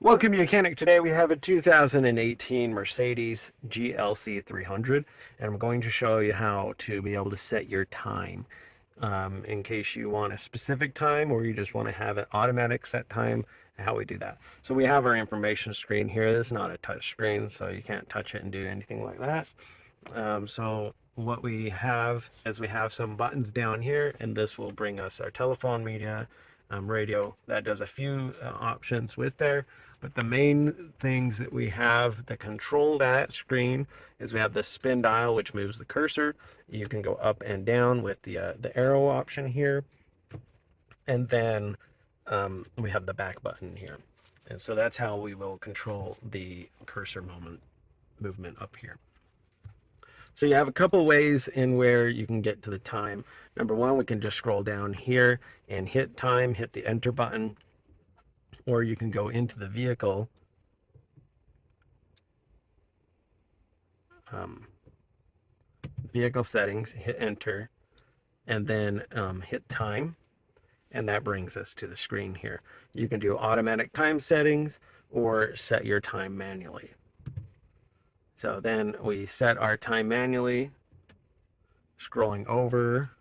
Welcome to YOUCANIC. Today we have a 2018 Mercedes GLC 300, and I'm going to show you how to be able to set your time in case you want a specific time or you just want to have an automatic set time, and how we do that. So we have our information screen here. This is not a touch screen, so you can't touch it and do anything like that. So what we have is we have some buttons down here, and this will bring us our telephone, media, radio. That does a few options with there. But the main things that we have that control that screen is we have the spin dial, which moves the cursor. You can go up and down with the arrow option here. And then we have the back button here. And so that's how we will control the cursor movement up here. So you have a couple ways in where you can get to the time. Number one, we can just scroll down here and hit time, hit the enter button. Or you can go into the vehicle, vehicle settings, hit enter, and then hit time, and that brings us to the screen here. You can do automatic time settings or set your time manually. So then we set our time manually, scrolling over,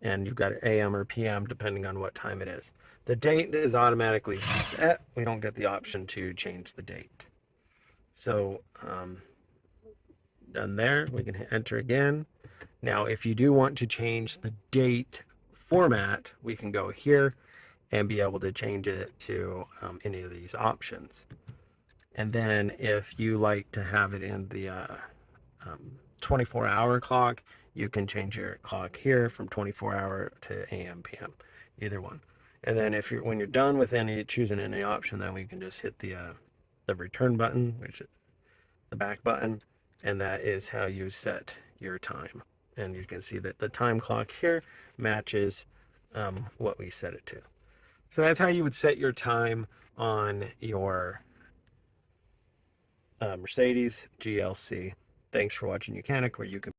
and you've got AM or PM depending on what time it is. The date is automatically set. We don't get the option to change the date. So done there, we can hit enter again. Now if you do want to change the date format, we can go here and be able to change it to any of these options. And then if you like to have it in the 24-hour clock, you can change your clock here from 24-hour to AM, PM, either one. And then when you're done with choosing any option, then we can just hit the return button, which is the back button, and that is how you set your time. And you can see that the time clock here matches what we set it to. So that's how you would set your time on your Mercedes GLC. Thanks for watching YOUCANIC, where you can